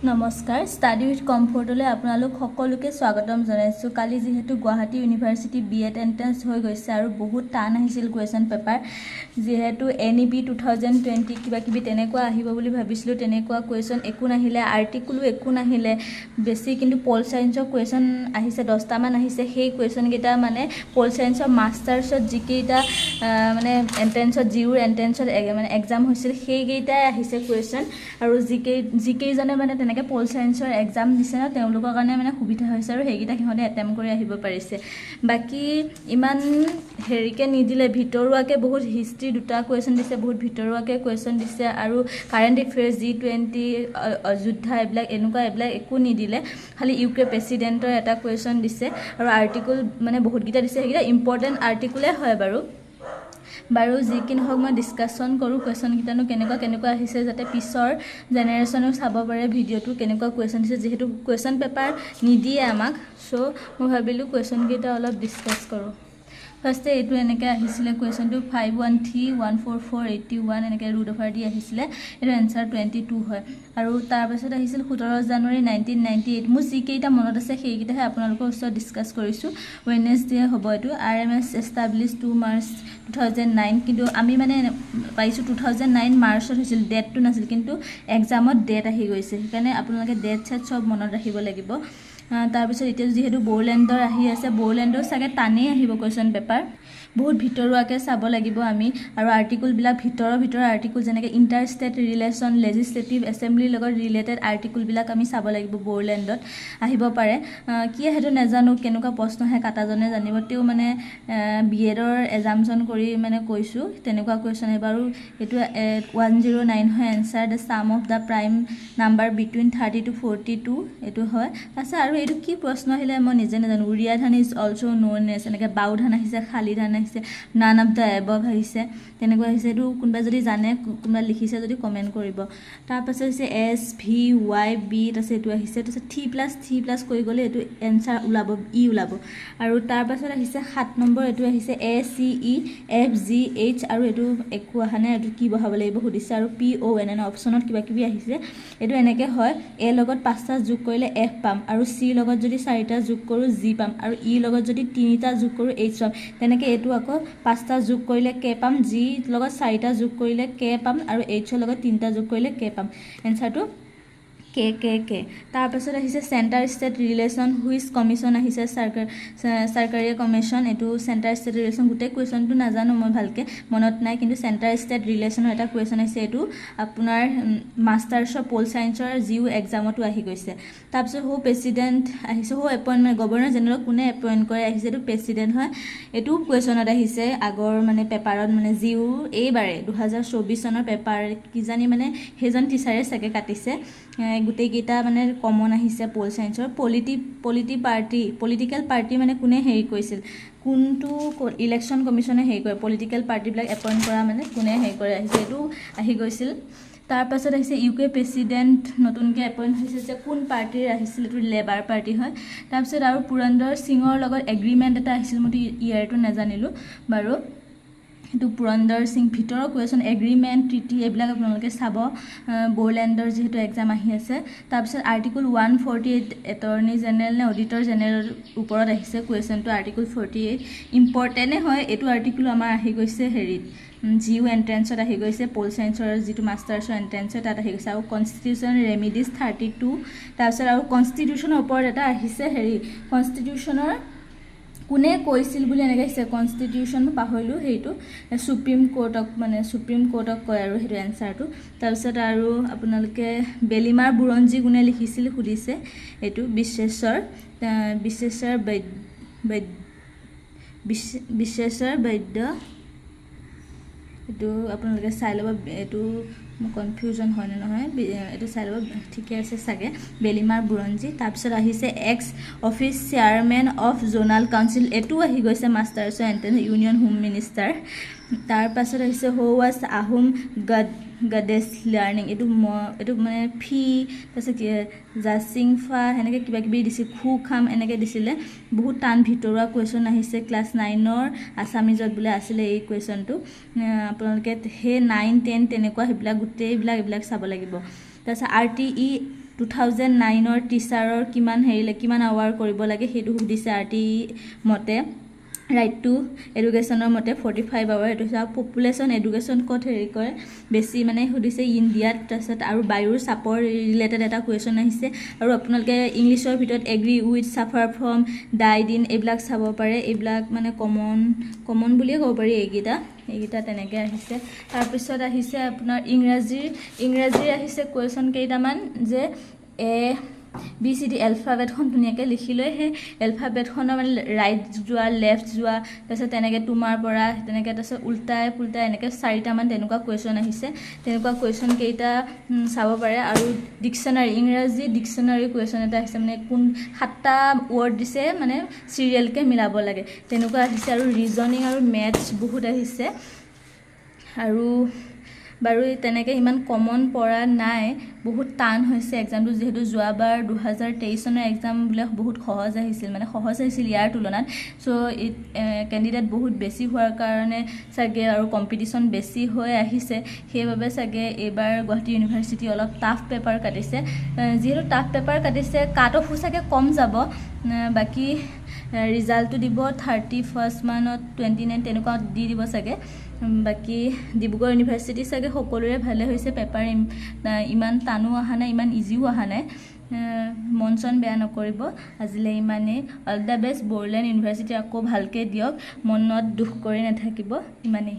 নমস্কাৰ study with কমফৰ্টলৈ আপোনালোক সকলোকে স্বাগতম জনাইছোঁ। কালি যেহেতু গুৱাহাটী ইউনিভাৰ্চিটি বিএড এন্ট্ৰেন্স হৈ গৈছে আৰু বহুত টান আহিছিল কুৱেশ্যন পেপাৰ, যেহেতু NEP 2020 কিবা কিবি তেনেকুৱা আহিব বুলি ভাবিছিলোঁ, তেনেকুৱা কুৱেশ্যন একো নাহিলে, আৰ্টিকুলো একো নাহিলে বেছি, কিন্তু পল চায়েন্সৰ কুৱেশ্যন আহিছে 10টামান আহিছে। সেই কুৱেশ্যনকেইটা মানে পল চায়েন্সৰ মাষ্টাৰ্ছত যিকেইটা মানে এণ্ট্ৰেন্সত জিউৰ এণ্ট্ৰেন্সত মানে এক্সাম হৈছিল সেইকেইটাই আহিছে কুৱেশ্যন, আৰু যিকেইজনে মানে তেনেকৈ পল চায়েন্সৰ এক্সাম দিছে ন তেওঁলোকৰ কাৰণে মানে সুবিধা হৈছে আৰু সেইকেইটা সিহঁতে এটেম্প কৰি আহিব পাৰিছে। বাকী ইমান হেৰিকৈ নিদিলে, ভিতৰুৱাকৈ বহুত হিষ্ট্ৰী দুটা কুৱেশ্যন দিছে, বহুত ভিতৰুৱাকৈ কুৱেশ্যন দিছে, আৰু কাৰেণ্ট এফেয়াৰ্ছ G20 অযোধ্যা এইবিলাক একো নিদিলে। খালি UK প্ৰেচিডেণ্টৰ এটা কুৱেশ্যন দিছে আৰু আৰ্টিকুল মানে বহুতকেইটা দিছে, সেইকেইটা ইম্পৰ্টেণ্ট আৰ্টিকুলে হয় বাৰু যি কি নহওক মই ডিছকাশ্যন কৰোঁ কুৱেশ্যনকেইটানো কেনেকুৱা আহিছে, যাতে পিছৰ জেনেৰেশ্যনেও চাব পাৰে ভিডিঅ'টো কেনেকুৱা কুৱেশ্যন দিছে। যিহেতু কুৱেশ্যন পেপাৰ নিদিয়ে আমাক, চ' মই ভাবিলোঁ কুৱেশ্যনকেইটা অলপ ডিছকাছ কৰোঁ। ফাৰ্ষ্টে এইটো এনেকৈ আহিছিলে কুৱেশ্যনটো 5131441 এনেকৈ ৰুট অভাৰ দি আহিছিলে, এইটো এনচাৰ 22 হয়। আৰু তাৰপাছত আহিছিল 17 জানুৱাৰী 1998। মোৰ যিকেইটা মনত আছে সেইকেইটাহে আপোনালোকৰ ওচৰত ডিছকাছ কৰিছোঁ। ৱেডনেছডে হ'ব এইটো। RMS এষ্টাব্লিছ 2 মাৰ্চ 2009, কিন্তু আমি মানে পাইছোঁ 2009 মাৰ্চত হৈছিল, ডেটটো নাছিল, কিন্তু এক্সামত ডেট আহি গৈছে, সেইকাৰণে আপোনালোকে ডেট চেট চব মনত ৰাখিব লাগিব। তাৰপিছত এতিয়া যিহেতু বড়োলেণ্ডৰ আহি আছে, বড়োলেণ্ডৰ চাগে টানেই আহিব কুৱেশ্যন পেপাৰ, বহুত ভিতৰুৱাকৈ চাব লাগিব আমি। আৰু আৰ্টিকুলবিলাক ভিতৰৰ আৰ্টিকুল যেনেকৈ ইণ্টাৰ ষ্টেট ৰিলেশ্যন, লেজিছলেটিভ এছেম্বলিৰ লগত ৰিলেটেড আৰ্টিকুলবিলাক আমি চাব লাগিব। বড়োলেণ্ডত আহিব পাৰে, কি সেইটো নাজানো, কেনেকুৱা প্ৰশ্ন আহে কাটাজনে জানিব, তেওঁ মানে বিএডৰ এজামশ্যন কৰি মানে কৈছোঁ তেনেকুৱা কুৱেশ্যন আহিব। আৰু এইটো 109 হয় answer, the sum of the prime number between 30 to 42 এইটো হয়। তাৰপিছত আৰু এইটো কি প্ৰশ্ন আহিলে মই নিজে নাজানো। উৰিয়া ধান ইজ অলছ' ন'ন এজ, এনেকৈ বাও ধান আহিছে, শালি ধান আহিছে, নান অফ দ্য এবভ আহিছে, তেনেকুৱা আহিছে। এইটো কোনোবাই যদি জানে, কোনোবাই লিখিছে যদি কমেণ্ট কৰিব। তাৰপাছত হৈছে SVYB, তাৰপিছত এইটো আহিছে, তাৰপিছত 3+3+ কৰি গ'লে এইটো এনচাৰ ওলাব, ওলাব। আৰু তাৰপাছত আহিছে 7 নম্বৰ, এইটো আহিছে ACEFGH, আৰু এইটো একো অহা নাই, এইটো কি বহাব লাগিব সুধিছে, আৰু PON অপশ্যনত কিবা কিবি আহিছে। এইটো এনেকৈ হয়, A লগত 5টা যোগ কৰিলে F পাম, আৰু C লগত যদি 4টা যোগ কৰোঁ G পাম, আৰু E লগত যদি 3টা যোগ কৰোঁ H পাম। তেনেকৈ এইটো আকৌ 5টা যোগ কৰিলে K পাম, G লগত 4টা যোগ কৰিলে K পাম, আৰু H লগত 3টা যোগ কৰিলে K পাম। এনচাৰটো K। তাৰপাছত আহিছে centre state relation which commission আহিছে, চৰকাৰী কমিশ্যন। এইটো চেণ্টাৰ ষ্টেট ৰিলেশ্যন, গোটেই কুৱেশ্যনটো নাজানো মই ভালকৈ, মনত নাই, কিন্তু চেণ্টাৰ ষ্টেট ৰিলেশ্যনৰ এটা কুৱেশ্যন আহিছে। এইটো আপোনাৰ মাষ্টাৰ্ছৰ পল চায়েন্সৰ জিউ এক্সামতো আহি গৈছে। তাৰপিছত প্ৰেচিডেণ্ট আহিছে, এপইণ্টমেণ্ট, গভৰ্ণৰ জেনেৰেলক কোনে এপইণ্ট কৰে আহিছে, এইটো প্ৰেচিডেণ্ট হয়। এইটো কুৱেশ্যনত আহিছে আগৰ মানে পেপাৰত, মানে জিউ এইবাৰে 2024 চনৰ পেপাৰ কিজানি মানে সেইজন টিচাৰে চাগে কাটিছে। গোটেইকেইটা মানে কমন আহিছে পল চায়েন্সৰ। পলিটিকেল পাৰ্টি মানে কোনে হেৰি কৰিছিল, কোনটো ইলেকশ্যন কমিশ্যনে হেৰি কৰে, পলিটিকেল পাৰ্টিবিলাক এপইণ্ট কৰা মানে কোনে হেৰি কৰে আহিছে, এইটো আহি গৈছিল। তাৰপাছত আহিছে UK প্ৰেচিডেণ্ট নতুনকৈ এপইণ্ট হৈছে, যে কোন পাৰ্টিৰ আহিছিল, এইটো লেবাৰ পাৰ্টি হয়। তাৰপিছত আৰু পুৰন্দৰ সিঙৰ লগত এগ্ৰিমেণ্ট এটা আহিছিল, মইতো ইয়াৰটো নাজানিলোঁ বাৰু। এইটো পুৰন্দৰ সিং, ভিতৰৰ কুৱেশ্যন, এগ্ৰিমেণ্ট, ট্ৰিটি এইবিলাক আপোনালোকে চাব, বড়োলেণ্ডৰ যিহেতু এক্সাম আহি আছে। তাৰপিছত আৰ্টিকুল 148 এটৰ্নি জেনেৰেল নে অডিটৰ জেনেৰেল ওপৰত আহিছে কুৱেশ্যনটো। আৰ্টিকুল 48 ইম্পৰ্টেণ্টেই হয়, এইটো আৰ্টিকুল আমাৰ আহি গৈছে হেৰিত জিউ এণ্ট্ৰেন্সত আহি গৈছে, পল চায়েন্সৰ যিটো মাষ্টাৰ্ছৰ এণ্ট্ৰেন্সৰ তাত আহি গৈছে। আৰু কনষ্টিটিউশ্যন ৰেমিডিজ 32, তাৰপিছত আৰু কনষ্টিটিউশ্যনৰ ওপৰত এটা আহিছে হেৰি, কনষ্টিটিউশ্যনৰ কোনে কৈছিল বুলি এনেকৈ আহিছে, কনষ্টিটিউশ্যন মই পাহৰিলোঁ সেইটো, সুপ্ৰিম কোৰ্টক কয় আৰু সেইটো এনচাৰটো। তাৰপিছত আৰু আপোনালোকে বেলিমাৰ বুৰঞ্জী কোনে লিখিছিল সুধিছে, এইটো বিশ্বেশ্বৰ বৈদ্য। এইটো আপোনালোকে চাই ল'ব, এইটো কনফিউজন হয় নে নহয়, এইটো চাই ল'ব, ঠিকে আছে চাগে, বেলিমাৰ বুৰঞ্জী। তাৰপিছত আহিছে x office chairman of zonal council, এইটো আহি গৈছে মাষ্টাৰ্ছৰ এণ্ট্ৰেন্স, ইউনিয়ন হোম মিনিষ্টাৰ। তাৰপাছত আহিছে ৱাজ আহোম গডেছ লাৰ্ণিং, এইটো মানে ফি, তাৰপিছত জাচিংফা সেনেকৈ কিবা কিবি দিছিল, খাম এনেকৈ দিছিলে। বহুত টান ভিতৰুৱা কুৱেশ্যন আহিছে, ক্লাছ 9ৰ আছামিজত বোলে আছিলে এই কুৱেশ্যনটো। আপোনালোকে সেই 9, 10 তেনেকুৱা সেইবিলাক গোটেইবিলাক চাব লাগিব। তাৰপিছত RTE 2009 টিচাৰৰ কিমান আৱাৰ কৰিব লাগে সেইটো সুধিছে RT মতে ৰাইট টু এডুকেশ্যনৰ মতে 45 আৱাৰ এইটো পপুলেশ্যন এডুকেশ্যন ক'ত হেৰি কৰে বেছি মানে সুধিছে ইণ্ডিয়াত তাৰপিছত আৰু বায়ুৰ চাপৰ ৰিলেটেড এটা কুৱেশ্যন আহিছে আৰু আপোনালোকে ইংলিছৰ ভিতৰত agree with suffer from died in এইবিলাক চাব পাৰে এইবিলাক মানে কমন বুলিয়ে ক'ব পাৰি এইকেইটা তেনেকৈ আহিছে তাৰপিছত আহিছে আপোনাৰ ইংৰাজীৰ আহিছে কুৱেশ্যন কেইটামান যে ABCD এলফাবেটখন ধুনীয়াকৈ লিখি লৈ সেই এলফাবেটখনৰ মানে ৰাইট যোৱা লেফ্ট যোৱা তাৰপিছত তেনেকৈ তোমাৰ পৰা তেনেকৈ তাৰপিছত উল্টাই পুল্টাই এনেকৈ 4টামান তেনেকুৱা কুৱেশ্যন আহিছে তেনেকুৱা কুৱেশ্যন কেইটা চাব পাৰে আৰু ইংৰাজী ডিকশ্যনাৰী কুৱেশ্যন এটা আহিছে মানে 7টা ৱৰ্ড দিছে মানে চিৰিয়েলকৈ মিলাব লাগে তেনেকুৱা আহিছে আৰু ৰিজনিং আৰু মেথছ বহুত আহিছে আৰু বাৰু তেনেকৈ ইমান কমন পৰা নাই বহুত টান হৈছে এক্সামটো যিহেতু যোৱাবাৰ 2023 চনৰ এক্সাম বোলে বহুত সহজ আহিছিল ইয়াৰ তুলনাত চ' কেণ্ডিডেট বহুত বেছি হোৱাৰ কাৰণে চাগে আৰু কম্পিটিশ্যন বেছি হৈ আহিছে সেইবাবে চাগে এইবাৰ গুৱাহাটী ইউনিভাৰ্চিটি অলপ টাফ পেপাৰ কাটিছে যিহেতু টাফ পেপাৰ কাটিছে কাট অফো চাগে কম যাব বাকী ৰিজাল্টটো দিব 31 মানত 29 তেনেকুৱা দি দিব চাগে বাকি ডিব্ৰুগড় ইউনিভাৰ্চিটি চাগে সকলোৰে ভালে হৈছে পেপাৰ ইমান টানো অহা নাই ইমান ইজিও অহা নাই মন চন বেয়া নকৰিব আজিলৈ ইমানেই all the best Bodoland university আকৌ ভালকৈ দিয়ক মনত দুখ কৰি নাথাকিব ইমানেই